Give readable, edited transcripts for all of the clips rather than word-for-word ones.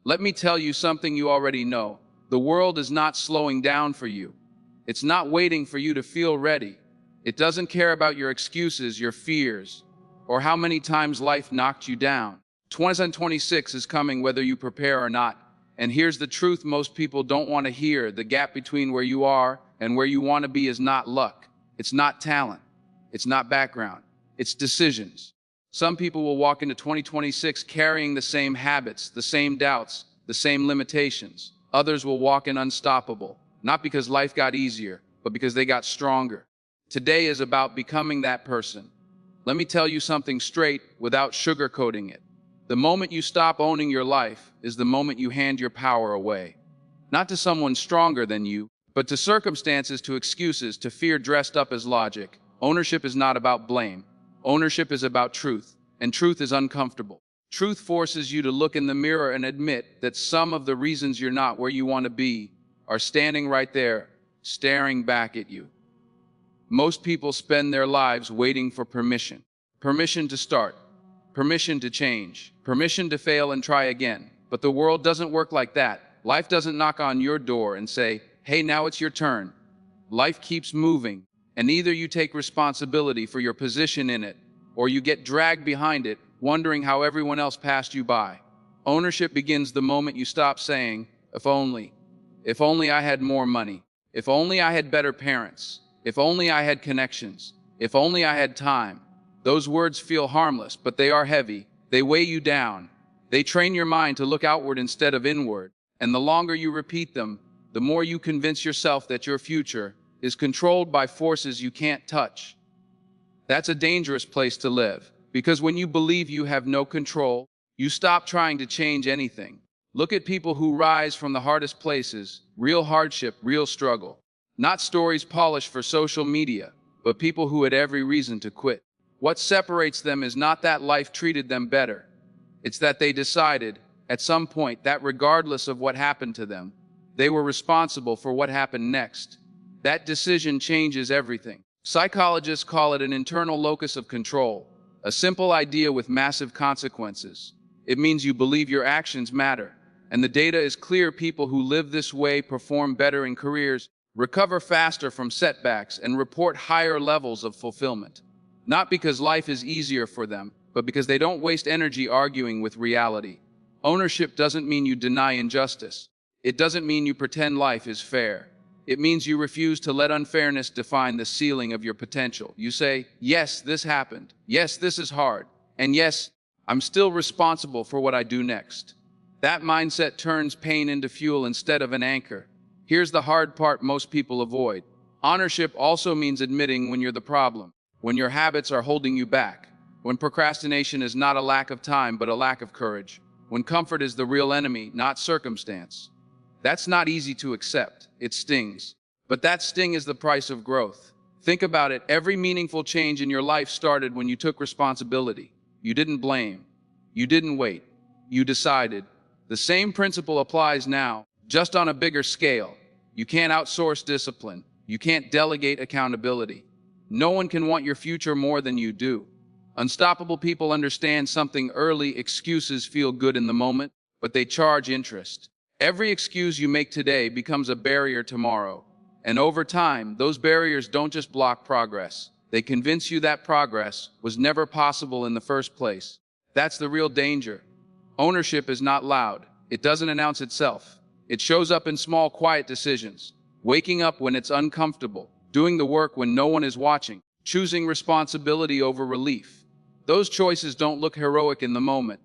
Let me tell you something you already know. The world is not slowing down for you. It's not waiting for you to feel ready. It doesn't care about your excuses, your fears, or how many times life knocked you down. 2026 is coming whether you prepare or not. And here's the truth most people don't want to hear. The gap between where you are and where you want to be is not luck. It's not talent. It's not background. It's decisions. Some people will walk into 2026 carrying the same habits, the same doubts, the same limitations. Others will walk in unstoppable, not because life got easier, but because they got stronger. Today is about becoming that person. Let me tell you something straight without sugarcoating it. The moment you stop owning your life is the moment you hand your power away. Not to someone stronger than you, but to circumstances, to excuses, to fear dressed up as logic. Ownership is not about blame. Ownership is about truth, and truth is uncomfortable. Truth forces you to look in the mirror and admit that some of the reasons you're not where you want to be are standing right there, staring back at you. Most people spend their lives waiting for permission. Permission to start, permission to change, permission to fail and try again. But the world doesn't work like that. Life doesn't knock on your door and say, "Hey, now it's your turn." Life keeps moving, and either you take responsibility for your position in it, or you get dragged behind it, wondering how everyone else passed you by. Ownership begins the moment you stop saying, "If only. If only I had more money. If only I had better parents. If only I had connections. If only I had time." Those words feel harmless, but they are heavy. They weigh you down. They train your mind to look outward instead of inward. And the longer you repeat them, the more you convince yourself that your future is controlled by forces you can't touch. That's a dangerous place to live, because when you believe you have no control, you stop trying to change anything. Look at people who rise from the hardest places, real hardship, real struggle. Not stories polished for social media, but people who had every reason to quit. What separates them is not that life treated them better. It's that they decided, at some point, that regardless of what happened to them, they were responsible for what happened next. That decision changes everything. Psychologists call it an internal locus of control, a simple idea with massive consequences. It means you believe your actions matter, and the data is clear. People who live this way perform better in careers, recover faster from setbacks, and report higher levels of fulfillment. Not because life is easier for them, but because they don't waste energy arguing with reality. Ownership doesn't mean you deny injustice. It doesn't mean you pretend life is fair. It means you refuse to let unfairness define the ceiling of your potential. You say, "Yes, this happened. Yes, this is hard. And yes, I'm still responsible for what I do next." That mindset turns pain into fuel instead of an anchor. Here's the hard part most people avoid. Ownership also means admitting when you're the problem, when your habits are holding you back, when procrastination is not a lack of time but a lack of courage, when comfort is the real enemy, not circumstance. That's not easy to accept. It stings. But that sting is the price of growth. Think about it. Every meaningful change in your life started when you took responsibility. You didn't blame. You didn't wait. You decided. The same principle applies now, just on a bigger scale. You can't outsource discipline. You can't delegate accountability. No one can want your future more than you do. Unstoppable people understand something early. Excuses feel good in the moment, but they charge interest. Every excuse you make today becomes a barrier tomorrow. And over time, those barriers don't just block progress. They convince you that progress was never possible in the first place. That's the real danger. Ownership is not loud. It doesn't announce itself. It shows up in small, quiet decisions. Waking up when it's uncomfortable, doing the work when no one is watching, choosing responsibility over relief. Those choices don't look heroic in the moment,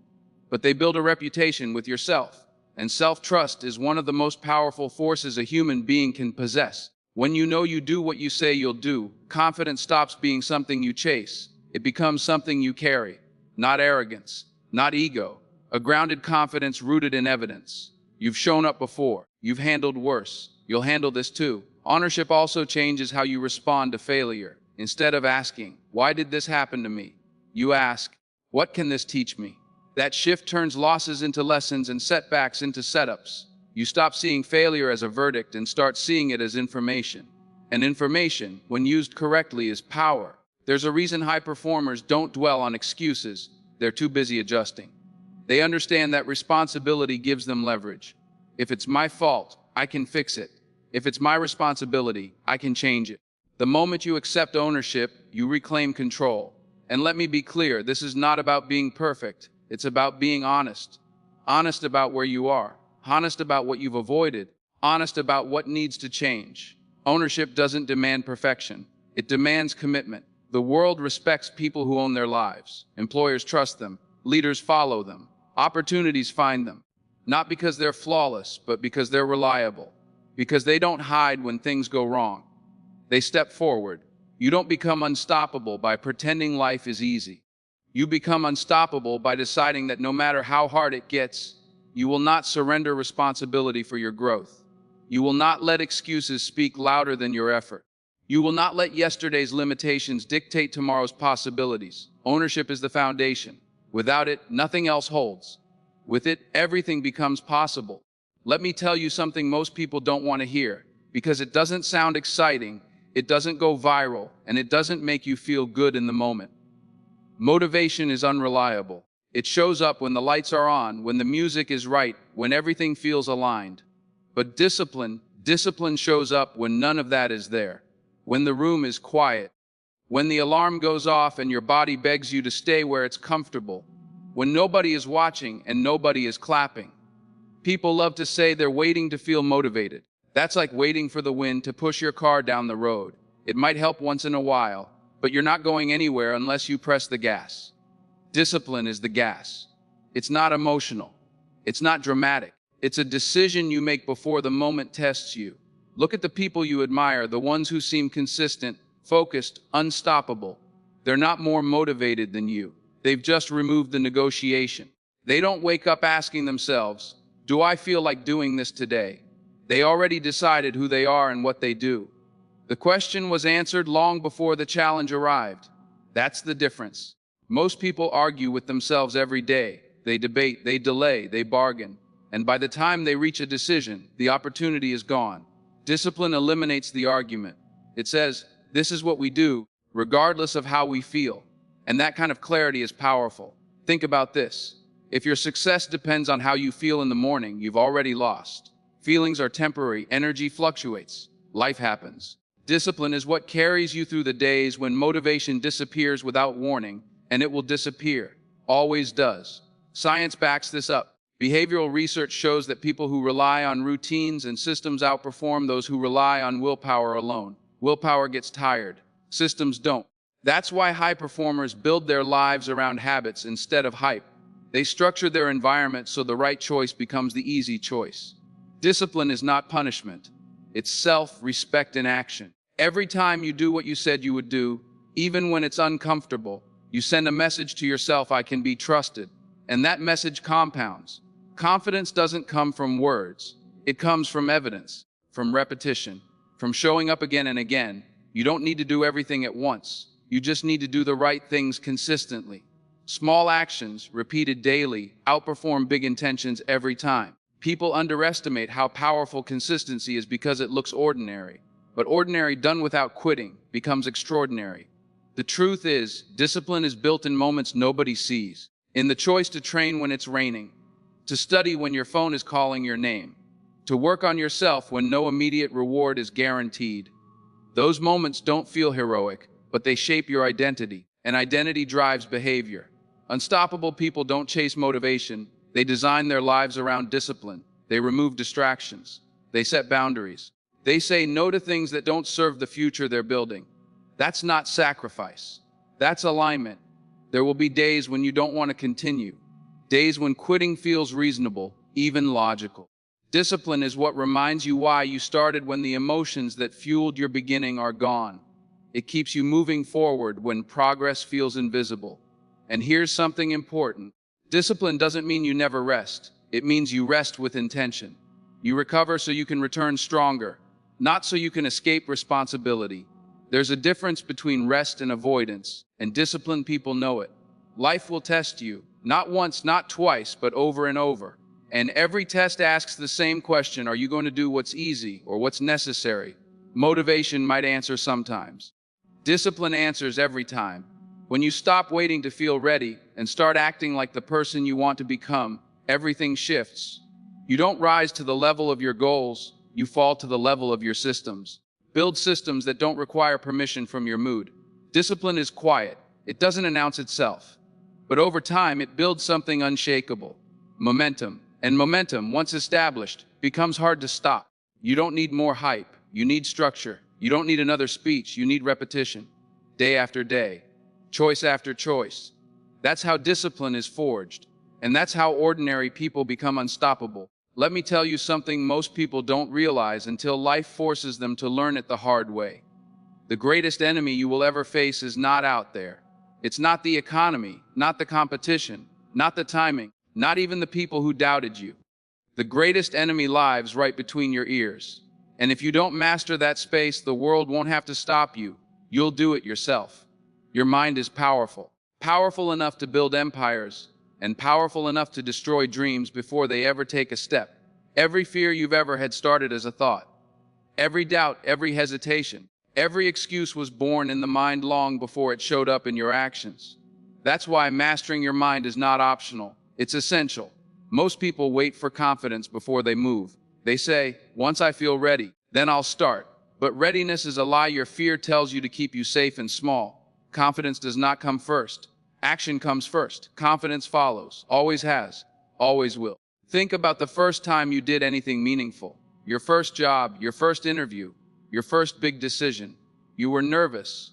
but they build a reputation with yourself. And self-trust is one of the most powerful forces a human being can possess. When you know you do what you say you'll do, confidence stops being something you chase. It becomes something you carry. Not arrogance, not ego. A grounded confidence rooted in evidence. You've shown up before. You've handled worse. You'll handle this too. Ownership also changes how you respond to failure. Instead of asking, "Why did this happen to me?" you ask, "What can this teach me?" That shift turns losses into lessons and setbacks into setups. You stop seeing failure as a verdict and start seeing it as information. And information, when used correctly, is power. There's a reason high performers don't dwell on excuses. They're too busy adjusting. They understand that responsibility gives them leverage. If it's my fault, I can fix it. If it's my responsibility, I can change it. The moment you accept ownership, you reclaim control. And let me be clear, this is not about being perfect. It's about being honest. Honest about where you are. Honest about what you've avoided. Honest about what needs to change. Ownership doesn't demand perfection. It demands commitment. The world respects people who own their lives. Employers trust them. Leaders follow them. Opportunities find them. Not because they're flawless, but because they're reliable. Because they don't hide when things go wrong. They step forward. You don't become unstoppable by pretending life is easy. You become unstoppable by deciding that no matter how hard it gets, you will not surrender responsibility for your growth. You will not let excuses speak louder than your effort. You will not let yesterday's limitations dictate tomorrow's possibilities. Ownership is the foundation. Without it, nothing else holds. With it, everything becomes possible. Let me tell you something most people don't want to hear, because it doesn't sound exciting, it doesn't go viral, and it doesn't make you feel good in the moment. Motivation is unreliable. It shows up when the lights are on, when the music is right, when everything feels aligned. But discipline shows up when none of that is there. When the room is quiet. When the alarm goes off and your body begs you to stay where it's comfortable. When nobody is watching and nobody is clapping. People love to say they're waiting to feel motivated. That's like waiting for the wind to push your car down the road. It might help once in a while, but you're not going anywhere unless you press the gas. Discipline is the gas. It's not emotional. It's not dramatic. It's a decision you make before the moment tests you. Look at the people you admire, the ones who seem consistent, focused, unstoppable. They're not more motivated than you. They've just removed the negotiation. They don't wake up asking themselves, do I feel like doing this today? They already decided who they are and what they do. The question was answered long before the challenge arrived. That's the difference. Most people argue with themselves every day. They debate, they delay, they bargain. And by the time they reach a decision, the opportunity is gone. Discipline eliminates the argument. It says, this is what we do, regardless of how we feel. And that kind of clarity is powerful. Think about this. If your success depends on how you feel in the morning, you've already lost. Feelings are temporary, energy fluctuates, life happens. Discipline is what carries you through the days when motivation disappears without warning, and it will disappear, always does. Science backs this up. Behavioral research shows that people who rely on routines and systems outperform those who rely on willpower alone. Willpower gets tired, systems don't. That's why high performers build their lives around habits instead of hype. They structure their environment so the right choice becomes the easy choice. Discipline is not punishment. It's self-respect in action. Every time you do what you said you would do, even when it's uncomfortable, you send a message to yourself, I can be trusted. And that message compounds. Confidence doesn't come from words. It comes from evidence, from repetition, from showing up again and again. You don't need to do everything at once. You just need to do the right things consistently. Small actions, repeated daily, outperform big intentions every time. People underestimate how powerful consistency is because it looks ordinary. But ordinary done without quitting becomes extraordinary. The truth is, discipline is built in moments nobody sees. In the choice to train when it's raining, to study when your phone is calling your name, to work on yourself when no immediate reward is guaranteed. Those moments don't feel heroic, but they shape your identity, and identity drives behavior. Unstoppable people don't chase motivation. They design their lives around discipline. They remove distractions. They set boundaries. They say no to things that don't serve the future they're building. That's not sacrifice. That's alignment. There will be days when you don't want to continue. Days when quitting feels reasonable, even logical. Discipline is what reminds you why you started when the emotions that fueled your beginning are gone. It keeps you moving forward when progress feels invisible. And here's something important. Discipline doesn't mean you never rest. It means you rest with intention. You recover so you can return stronger, not so you can escape responsibility. There's a difference between rest and avoidance, and disciplined people know it. Life will test you, not once, not twice, but over and over. And every test asks the same question, are you going to do what's easy or what's necessary? Motivation might answer sometimes. Discipline answers every time. When you stop waiting to feel ready and start acting like the person you want to become, everything shifts. You don't rise to the level of your goals, you fall to the level of your systems. Build systems that don't require permission from your mood. Discipline is quiet, it doesn't announce itself. But over time, it builds something unshakable. Momentum. And momentum, once established, becomes hard to stop. You don't need more hype, you need structure. You don't need another speech, you need repetition. Day after day. Choice after choice. That's how discipline is forged. And that's how ordinary people become unstoppable. Let me tell you something most people don't realize until life forces them to learn it the hard way. The greatest enemy you will ever face is not out there. It's not the economy, not the competition, not the timing, not even the people who doubted you. The greatest enemy lives right between your ears. And if you don't master that space, the world won't have to stop you. You'll do it yourself. Your mind is powerful. Powerful enough to build empires, and powerful enough to destroy dreams before they ever take a step. Every fear you've ever had started as a thought. Every doubt, every hesitation, every excuse was born in the mind long before it showed up in your actions. That's why mastering your mind is not optional. It's essential. Most people wait for confidence before they move. They say, once I feel ready, then I'll start. But readiness is a lie your fear tells you to keep you safe and small. Confidence does not come first. Action comes first. Confidence follows. Always has. Always will. Think about the first time you did anything meaningful. Your first job, your first interview, your first big decision. You were nervous.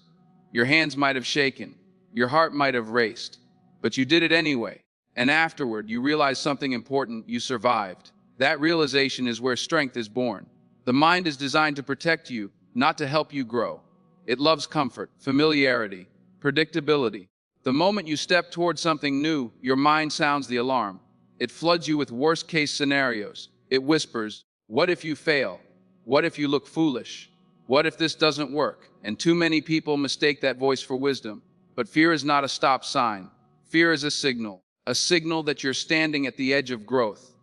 Your hands might have shaken. Your heart might have raced. But you did it anyway. And afterward, you realized something important. You survived. That realization is where strength is born. The mind is designed to protect you, not to help you grow. It loves comfort, familiarity, predictability. The moment you step toward something new, your mind sounds the alarm. It floods you with worst-case scenarios. It whispers, what if you fail? What if you look foolish? What if this doesn't work? And too many people mistake that voice for wisdom. But fear is not a stop sign. Fear is a signal that you're standing at the edge of growth.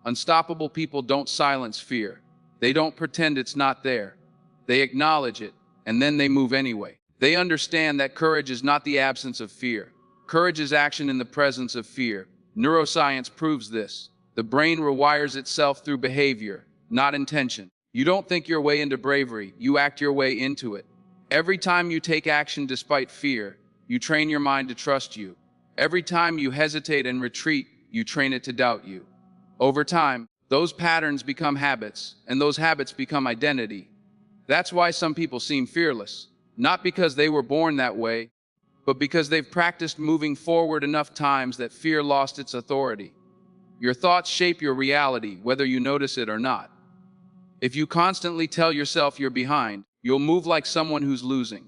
Unstoppable people don't silence fear. They don't pretend it's not there. They acknowledge it, and then they move anyway. They understand that courage is not the absence of fear. Courage is action in the presence of fear. Neuroscience proves this. The brain rewires itself through behavior, not intention. You don't think your way into bravery, you act your way into it. Every time you take action despite fear, you train your mind to trust you. Every time you hesitate and retreat, you train it to doubt you. Over time, those patterns become habits, and those habits become identity. That's why some people seem fearless. Not because they were born that way, but because they've practiced moving forward enough times that fear lost its authority. Your thoughts shape your reality, whether you notice it or not. If you constantly tell yourself you're behind, you'll move like someone who's losing.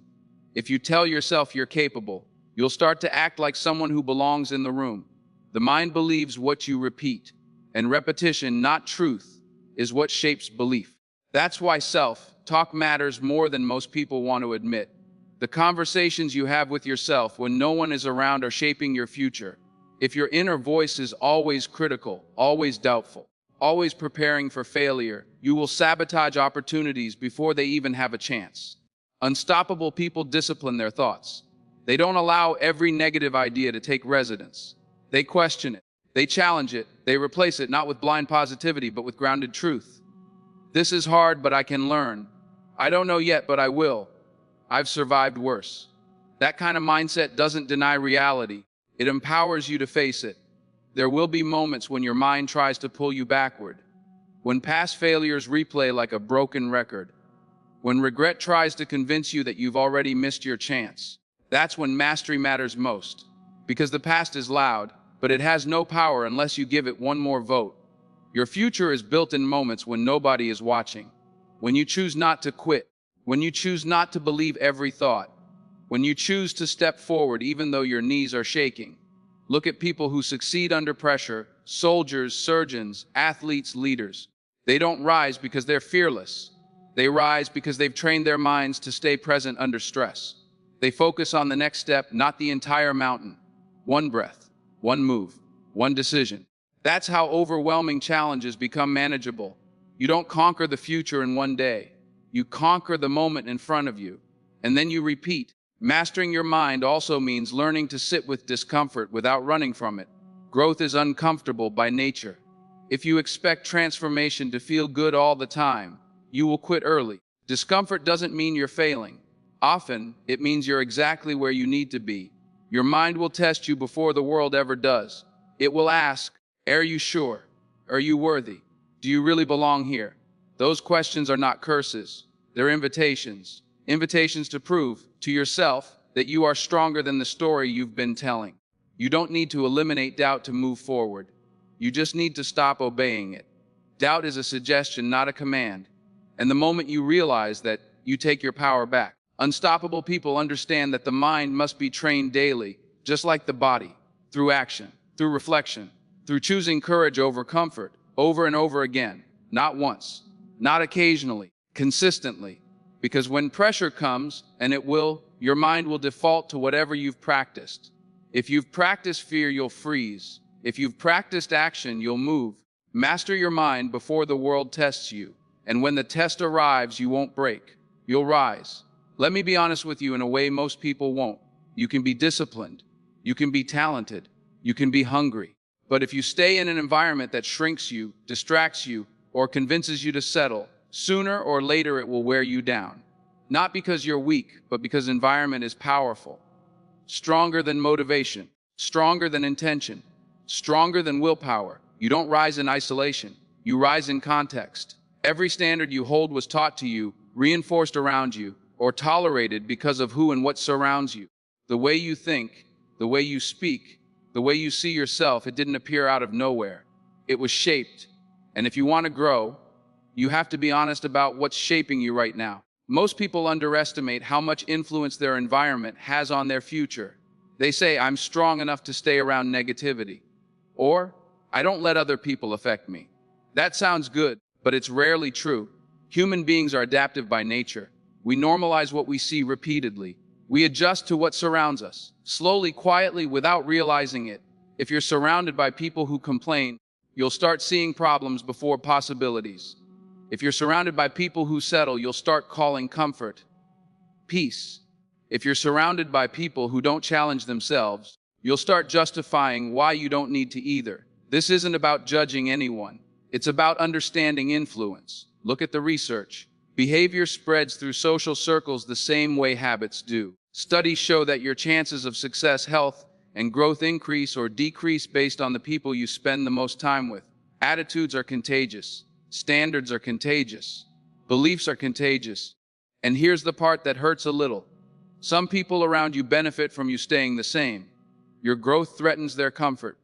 If you tell yourself you're capable, you'll start to act like someone who belongs in the room. The mind believes what you repeat, and repetition, not truth, is what shapes belief. That's why self-talk matters more than most people want to admit. The conversations you have with yourself when no one is around are shaping your future. If your inner voice is always critical, always doubtful, always preparing for failure, you will sabotage opportunities before they even have a chance. Unstoppable people discipline their thoughts. They don't allow every negative idea to take residence. They question it. They challenge it. They replace it not with blind positivity, but with grounded truth. This is hard, but I can learn. I don't know yet, but I will. I've survived worse. That kind of mindset doesn't deny reality. It empowers you to face it. There will be moments when your mind tries to pull you backward. When past failures replay like a broken record. When regret tries to convince you that you've already missed your chance. That's when mastery matters most. Because the past is loud, but it has no power unless you give it one more vote. Your future is built in moments when nobody is watching. When you choose not to quit. When you choose not to believe every thought. When you choose to step forward even though your knees are shaking. Look at people who succeed under pressure, soldiers, surgeons, athletes, leaders. They don't rise because they're fearless. They rise because they've trained their minds to stay present under stress. They focus on the next step, not the entire mountain. One breath, one move, one decision. That's how overwhelming challenges become manageable. You don't conquer the future in one day. You conquer the moment in front of you, and then you repeat. Mastering your mind also means learning to sit with discomfort without running from it. Growth is uncomfortable by nature. If you expect transformation to feel good all the time, you will quit early. Discomfort doesn't mean you're failing. Often, it means you're exactly where you need to be. Your mind will test you before the world ever does. It will ask, are you sure? Are you worthy? Do you really belong here? Those questions are not curses. They're invitations. Invitations to prove to yourself that you are stronger than the story you've been telling. You don't need to eliminate doubt to move forward. You just need to stop obeying it. Doubt is a suggestion, not a command. And the moment you realize that, you take your power back. Unstoppable people understand that the mind must be trained daily, just like the body, through action, through reflection, through choosing courage over comfort, over and over again, not once, not occasionally, consistently. Because when pressure comes, and it will, your mind will default to whatever you've practiced. If you've practiced fear, you'll freeze. If you've practiced action, you'll move. Master your mind before the world tests you. And when the test arrives, you won't break. You'll rise. Let me be honest with you in a way most people won't. You can be disciplined. You can be talented. You can be hungry. But if you stay in an environment that shrinks you, distracts you, or convinces you to settle, sooner or later it will wear you down. Not because you're weak, but because environment is powerful. Stronger than motivation, stronger than intention, stronger than willpower. You don't rise in isolation. You rise in context. Every standard you hold was taught to you, reinforced around you, or tolerated because of who and what surrounds you. The way you think, the way you speak, the way you see yourself, it didn't appear out of nowhere. It was shaped. And if you want to grow, you have to be honest about what's shaping you right now. Most people underestimate how much influence their environment has on their future. They say, I'm strong enough to stay around negativity. Or, I don't let other people affect me. That sounds good, but it's rarely true. Human beings are adaptive by nature. We normalize what we see repeatedly. We adjust to what surrounds us, slowly, quietly, without realizing it. If you're surrounded by people who complain, you'll start seeing problems before possibilities. If you're surrounded by people who settle, you'll start calling comfort peace. If you're surrounded by people who don't challenge themselves, you'll start justifying why you don't need to either. This isn't about judging anyone. It's about understanding influence. Look at the research. Behavior spreads through social circles the same way habits do. Studies show that your chances of success, health, and growth increase or decrease based on the people you spend the most time with. Attitudes are contagious. Standards are contagious. Beliefs are contagious. And here's the part that hurts a little. Some people around you benefit from you staying the same. Your growth threatens their comfort.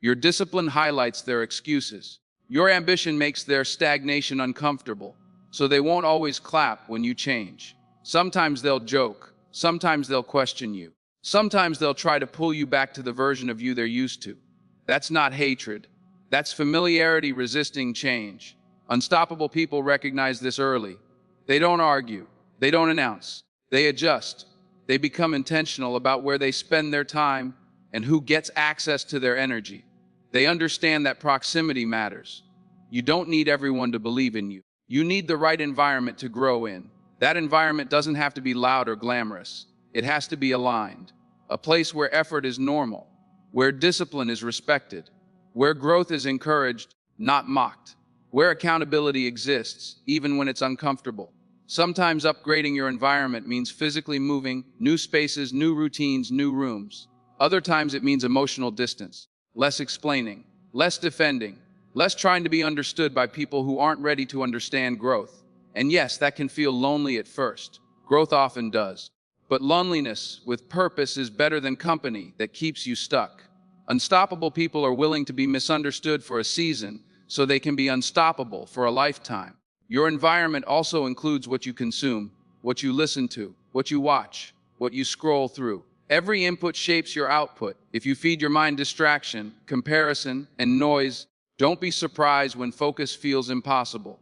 Your discipline highlights their excuses. Your ambition makes their stagnation uncomfortable, so they won't always clap when you change. Sometimes they'll joke. Sometimes they'll question you. Sometimes they'll try to pull you back to the version of you they're used to. That's not hatred. That's familiarity resisting change. Unstoppable people recognize this early. They don't argue. They don't announce. They adjust. They become intentional about where they spend their time and who gets access to their energy. They understand that proximity matters. You don't need everyone to believe in you. You need the right environment to grow in. That environment doesn't have to be loud or glamorous. It has to be aligned. A place where effort is normal, where discipline is respected, where growth is encouraged, not mocked, where accountability exists, even when it's uncomfortable. Sometimes upgrading your environment means physically moving, new spaces, new routines, new rooms. Other times it means emotional distance, less explaining, less defending, less trying to be understood by people who aren't ready to understand growth. And yes, that can feel lonely at first. Growth often does. But loneliness with purpose is better than company that keeps you stuck. Unstoppable people are willing to be misunderstood for a season so they can be unstoppable for a lifetime. Your environment also includes what you consume, what you listen to, what you watch, what you scroll through. Every input shapes your output. If you feed your mind distraction, comparison, and noise, don't be surprised when focus feels impossible.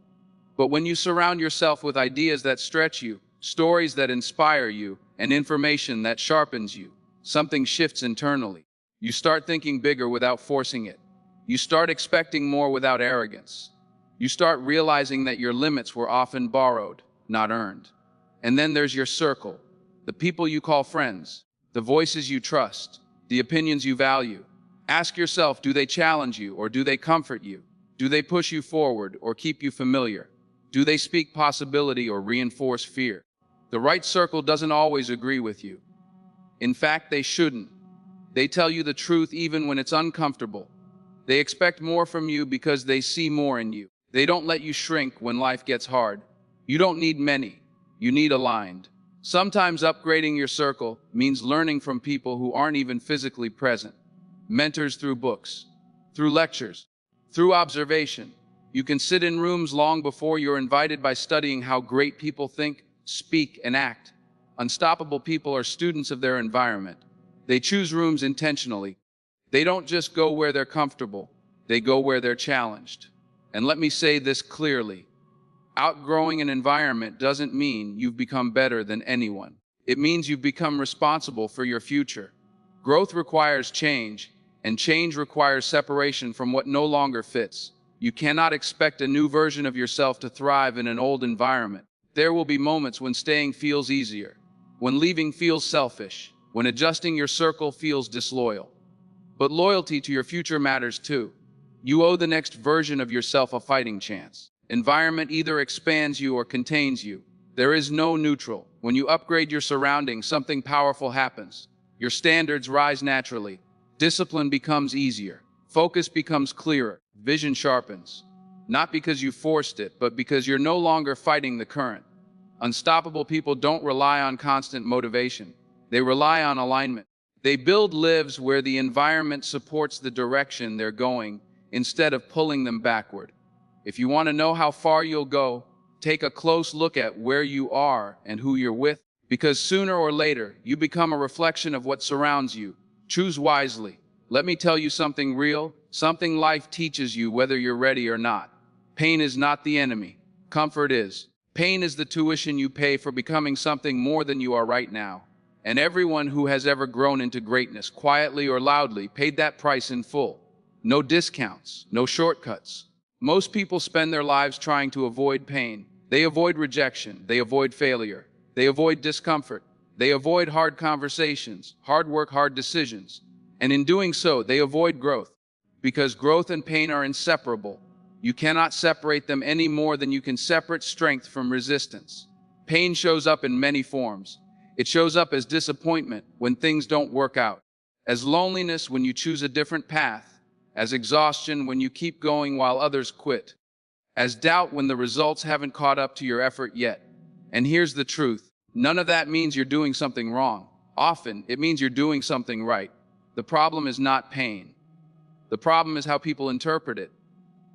But when you surround yourself with ideas that stretch you, stories that inspire you, and information that sharpens you, something shifts internally. You start thinking bigger without forcing it. You start expecting more without arrogance. You start realizing that your limits were often borrowed, not earned. And then there's your circle. the people you call friends, the voices you trust, the opinions you value. Ask yourself, do they challenge you or do they comfort you? Do they push you forward or keep you familiar? Do they speak possibility or reinforce fear? The right circle doesn't always agree with you. In fact, they shouldn't. They tell you the truth even when it's uncomfortable. They expect more from you because they see more in you. They don't let you shrink when life gets hard. You don't need many. You need aligned. Sometimes upgrading your circle means learning from people who aren't even physically present. Mentors through books, through lectures, through observation. You can sit in rooms long before you're invited by studying how great people think, speak, and act. Unstoppable people are students of their environment. They choose rooms intentionally. They don't just go where they're comfortable, they go where they're challenged. And let me say this clearly. Outgrowing an environment doesn't mean you've become better than anyone. It means you've become responsible for your future. Growth requires change, and change requires separation from what no longer fits. You cannot expect a new version of yourself to thrive in an old environment. There will be moments when staying feels easier, when leaving feels selfish, when adjusting your circle feels disloyal. But loyalty to your future matters too. You owe the next version of yourself a fighting chance. Environment either expands you or contains you. There is no neutral. When you upgrade your surroundings, something powerful happens. Your standards rise naturally. Discipline becomes easier. Focus becomes clearer. Vision sharpens. Not because you forced it, but because you're no longer fighting the current. Unstoppable people don't rely on constant motivation. They rely on alignment. They build lives where the environment supports the direction they're going instead of pulling them backward. If you want to know how far you'll go, take a close look at where you are and who you're with, because sooner or later, you become a reflection of what surrounds you. Choose wisely. Let me tell you something real, something life teaches you whether you're ready or not. Pain is not the enemy. Comfort is. Pain is the tuition you pay for becoming something more than you are right now. And everyone who has ever grown into greatness, quietly or loudly, paid that price in full. No discounts, no shortcuts. Most people spend their lives trying to avoid pain. They avoid rejection, they avoid failure, they avoid discomfort, they avoid hard conversations, hard work, hard decisions. And in doing so, they avoid growth. Because growth and pain are inseparable. You cannot separate them any more than you can separate strength from resistance. Pain shows up in many forms. It shows up as disappointment when things don't work out, as loneliness when you choose a different path, as exhaustion when you keep going while others quit, as doubt when the results haven't caught up to your effort yet. And here's the truth. None of that means you're doing something wrong. Often, it means you're doing something right. The problem is not pain. The problem is how people interpret it.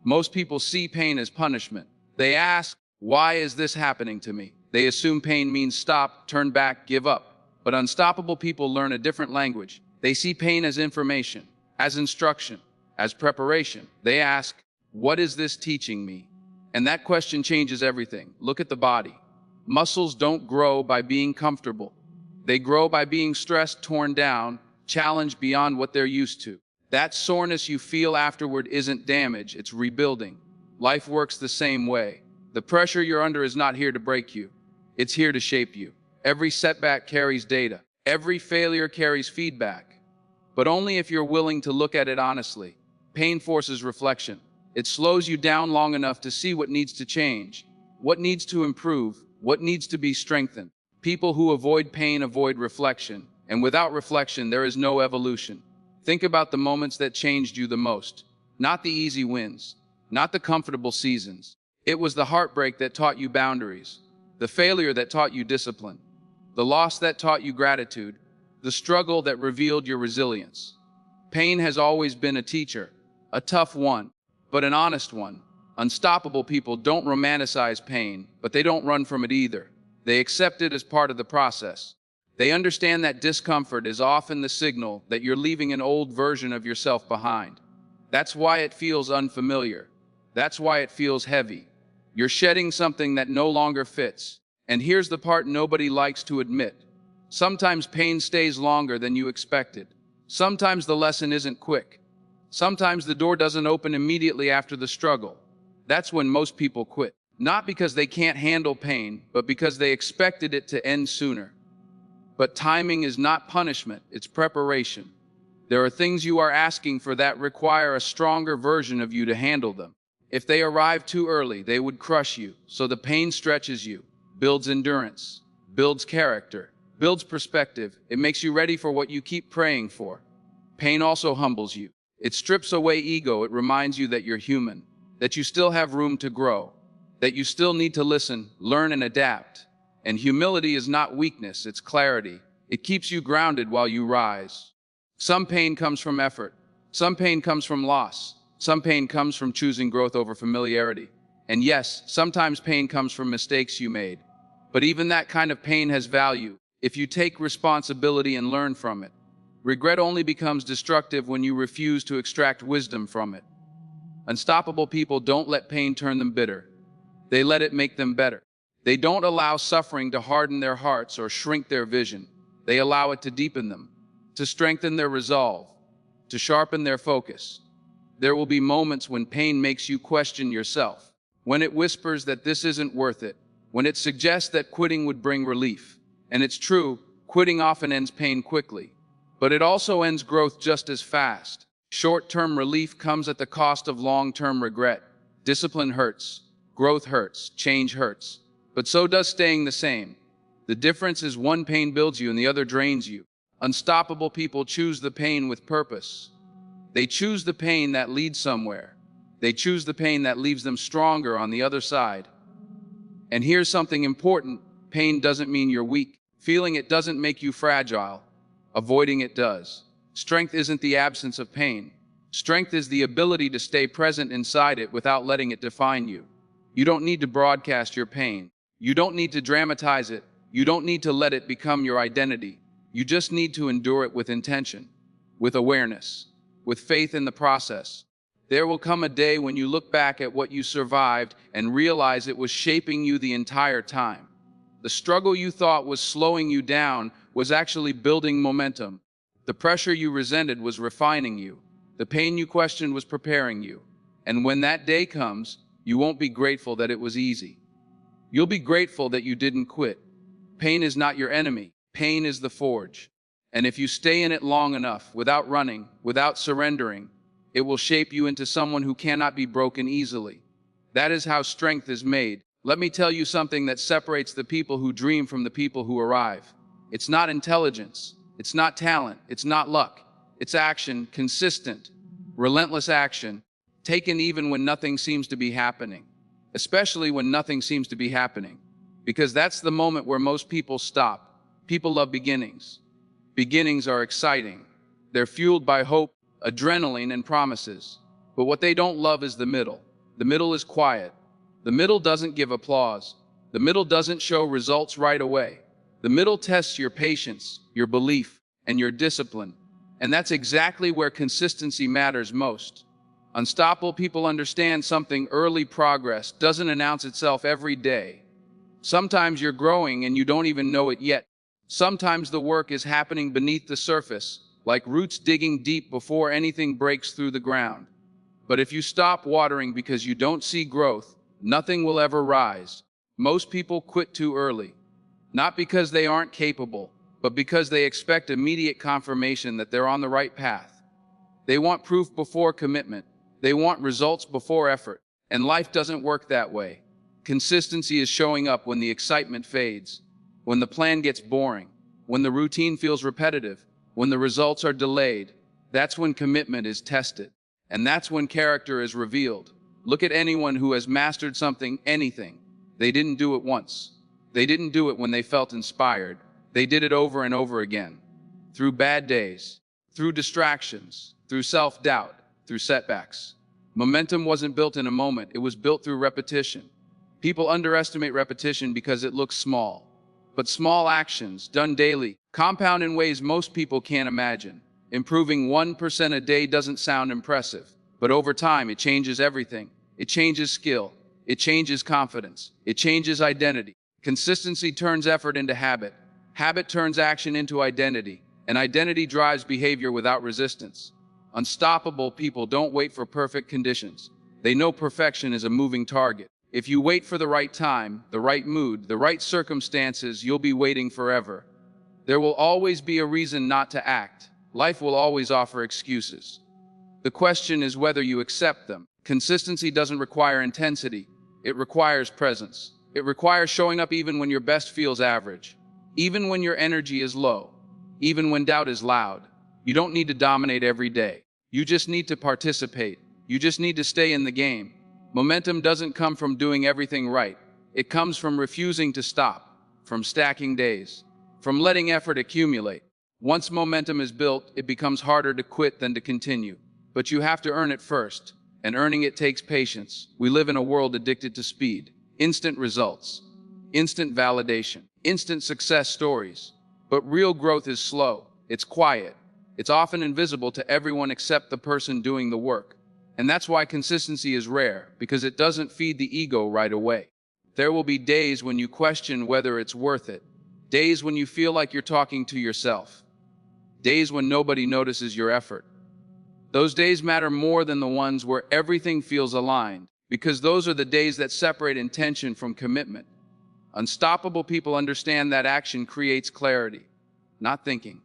Most people see pain as punishment. They ask, why is this happening to me? They assume pain means stop, turn back, give up. But unstoppable people learn a different language. They see pain as information, as instruction, as preparation. They ask, what is this teaching me? And that question changes everything. Look at the body. Muscles don't grow by being comfortable. They grow by being stressed, torn down, challenged beyond what they're used to. That soreness you feel afterward isn't damage, it's rebuilding. Life works the same way. The pressure you're under is not here to break you. It's here to shape you. Every setback carries data. Every failure carries feedback. But only if you're willing to look at it honestly. Pain forces reflection. It slows you down long enough to see what needs to change, what needs to improve, what needs to be strengthened. People who avoid pain avoid reflection, and without reflection, there is no evolution. Think about the moments that changed you the most. Not the easy wins, not the comfortable seasons. It was the heartbreak that taught you boundaries, the failure that taught you discipline, the loss that taught you gratitude, the struggle that revealed your resilience. Pain has always been a teacher, a tough one, but an honest one. Unstoppable people don't romanticize pain, but they don't run from it either. They accept it as part of the process. They understand that discomfort is often the signal that you're leaving an old version of yourself behind. That's why it feels unfamiliar. That's why it feels heavy. You're shedding something that no longer fits. And here's the part nobody likes to admit. Sometimes pain stays longer than you expected. Sometimes the lesson isn't quick. Sometimes the door doesn't open immediately after the struggle. That's when most people quit. Not because they can't handle pain, but because they expected it to end sooner. But timing is not punishment, it's preparation. There are things you are asking for that require a stronger version of you to handle them. If they arrive too early, they would crush you. So the pain stretches you, builds endurance, builds character, builds perspective. It makes you ready for what you keep praying for. Pain also humbles you. It strips away ego. It reminds you that you're human, that you still have room to grow, that you still need to listen, learn, and adapt. And humility is not weakness, it's clarity. It keeps you grounded while you rise. Some pain comes from effort. Some pain comes from loss. Some pain comes from choosing growth over familiarity. And yes, sometimes pain comes from mistakes you made. But even that kind of pain has value if you take responsibility and learn from it. Regret only becomes destructive when you refuse to extract wisdom from it. Unstoppable people don't let pain turn them bitter. They let it make them better. They don't allow suffering to harden their hearts or shrink their vision. They allow it to deepen them, to strengthen their resolve, to sharpen their focus. There will be moments when pain makes you question yourself, when it whispers that this isn't worth it, when it suggests that quitting would bring relief. And it's true, quitting often ends pain quickly, but it also ends growth just as fast. Short-term relief comes at the cost of long-term regret. Discipline hurts, growth hurts, change hurts, but so does staying the same. The difference is one pain builds you and the other drains you. Unstoppable people choose the pain with purpose. They choose the pain that leads somewhere. They choose the pain that leaves them stronger on the other side. And here's something important. Pain doesn't mean you're weak. Feeling it doesn't make you fragile. Avoiding it does. Strength isn't the absence of pain. Strength is the ability to stay present inside it without letting it define you. You don't need to broadcast your pain. You don't need to dramatize it. You don't need to let it become your identity. You just need to endure it with intention, with awareness, with faith in the process. There will come a day when you look back at what you survived and realize it was shaping you the entire time. The struggle you thought was slowing you down was actually building momentum. The pressure you resented was refining you. The pain you questioned was preparing you. And when that day comes, you won't be grateful that it was easy. You'll be grateful that you didn't quit. Pain is not your enemy. Pain is the forge. And if you stay in it long enough, without running, without surrendering, it will shape you into someone who cannot be broken easily. That is how strength is made. Let me tell you something that separates the people who dream from the people who arrive. It's not intelligence. It's not talent. It's not luck. It's action, consistent, relentless action, taken even when nothing seems to be happening. Especially when nothing seems to be happening. Because that's the moment where most people stop. People love beginnings. Beginnings are exciting. They're fueled by hope, adrenaline, and promises. But what they don't love is the middle. The middle is quiet. The middle doesn't give applause. The middle doesn't show results right away. The middle tests your patience, your belief, and your discipline. And that's exactly where consistency matters most. Unstoppable people understand something: early progress doesn't announce itself every day. Sometimes you're growing and you don't even know it yet. Sometimes the work is happening beneath the surface, like roots digging deep before anything breaks through the ground. But if you stop watering because you don't see growth, nothing will ever rise. Most people quit too early, not because they aren't capable, but because they expect immediate confirmation that they're on the right path. They want proof before commitment. They want results before effort. And life doesn't work that way. Consistency is showing up when the excitement fades, when the plan gets boring, when the routine feels repetitive, when the results are delayed. That's when commitment is tested. And that's when character is revealed. Look at anyone who has mastered something, anything. They didn't do it once. They didn't do it when they felt inspired. They did it over and over again. Through bad days, through distractions, through self-doubt, through setbacks. Momentum wasn't built in a moment, it was built through repetition. People underestimate repetition because it looks small. But small actions, done daily, compound in ways most people can't imagine. Improving 1% a day doesn't sound impressive, but over time it changes everything. It changes skill, it changes confidence, it changes identity. Consistency turns effort into habit. Habit turns action into identity, and identity drives behavior without resistance. Unstoppable people don't wait for perfect conditions. They know perfection is a moving target. If you wait for the right time, the right mood, the right circumstances, you'll be waiting forever. There will always be a reason not to act. Life will always offer excuses. The question is whether you accept them. Consistency doesn't require intensity. It requires presence. It requires showing up even when your best feels average, even when your energy is low, even when doubt is loud. You don't need to dominate every day. You just need to participate. You just need to stay in the game. Momentum doesn't come from doing everything right. It comes from refusing to stop, from stacking days, from letting effort accumulate. Once momentum is built, it becomes harder to quit than to continue. But you have to earn it first, and earning it takes patience. We live in a world addicted to speed, instant results, instant validation, instant success stories. But real growth is slow. It's quiet. It's often invisible to everyone except the person doing the work. And that's why consistency is rare, because it doesn't feed the ego right away. There will be days when you question whether it's worth it, days when you feel like you're talking to yourself, days when nobody notices your effort. Those days matter more than the ones where everything feels aligned, because those are the days that separate intention from commitment. Unstoppable people understand that action creates clarity, not thinking,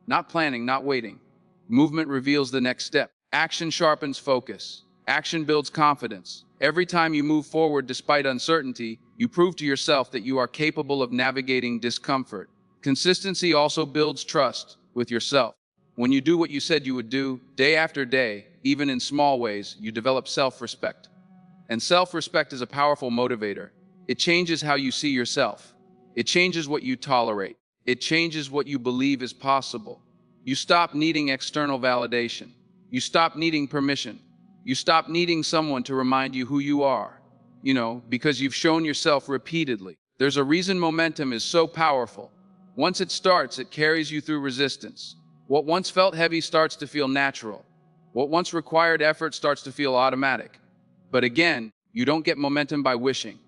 not planning, not waiting. Movement reveals the next step. Action sharpens focus. Action builds confidence. Every time you move forward despite uncertainty, you prove to yourself that you are capable of navigating discomfort. Consistency also builds trust with yourself. When you do what you said you would do, day after day, even in small ways, you develop self-respect. And self-respect is a powerful motivator. It changes how you see yourself. It changes what you tolerate. It changes what you believe is possible. You stop needing external validation. You stop needing permission. You stop needing someone to remind you who you are, because you've shown yourself repeatedly. There's a reason momentum is so powerful. Once it starts, it carries you through resistance. What once felt heavy starts to feel natural. What once required effort starts to feel automatic. But again, you don't get momentum by wishing.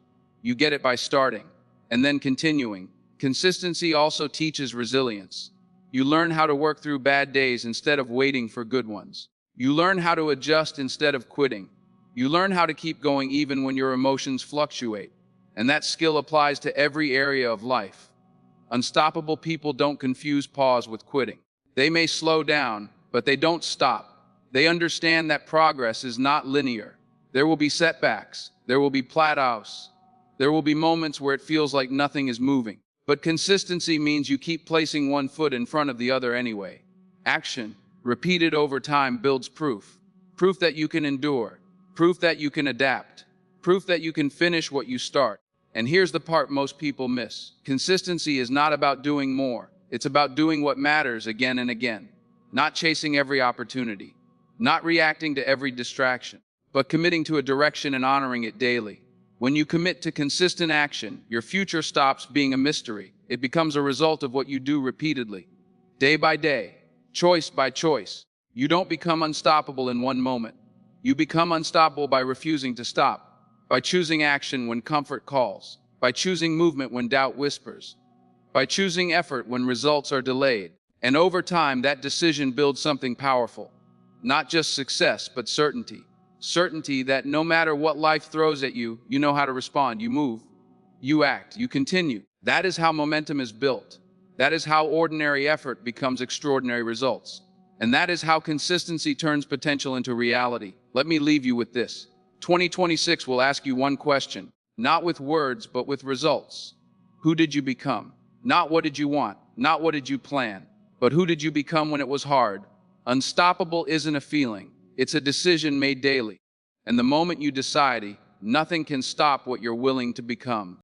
You get it by starting, and then continuing. Consistency also teaches resilience. You learn how to work through bad days instead of waiting for good ones. You learn how to adjust instead of quitting. You learn how to keep going even when your emotions fluctuate. And that skill applies to every area of life. Unstoppable people don't confuse pause with quitting. They may slow down, but they don't stop. They understand that progress is not linear. There will be setbacks. There will be plateaus. There will be moments where it feels like nothing is moving. But consistency means you keep placing one foot in front of the other anyway. Action, repeated over time, builds proof. Proof that you can endure. Proof that you can adapt. Proof that you can finish what you start. And here's the part most people miss. Consistency is not about doing more. It's about doing what matters again and again. Not chasing every opportunity. Not reacting to every distraction. But committing to a direction and honoring it daily. When you commit to consistent action, your future stops being a mystery. It becomes a result of what you do repeatedly, day by day, choice by choice. You don't become unstoppable in one moment. You become unstoppable by refusing to stop, by choosing action when comfort calls, by choosing movement when doubt whispers, by choosing effort when results are delayed. And over time, that decision builds something powerful. Not just success, but certainty. Certainty that no matter what life throws at you, you know how to respond. You move, you act, you continue. That is how momentum is built. That is how ordinary effort becomes extraordinary results. And that is how consistency turns potential into reality. Let me leave you with this. 2026 will ask you one question, not with words, but with results. Who did you become? Not what did you want, not what did you plan, but who did you become when it was hard? Unstoppable isn't a feeling. It's a decision made daily. And the moment you decide, nothing can stop what you're willing to become.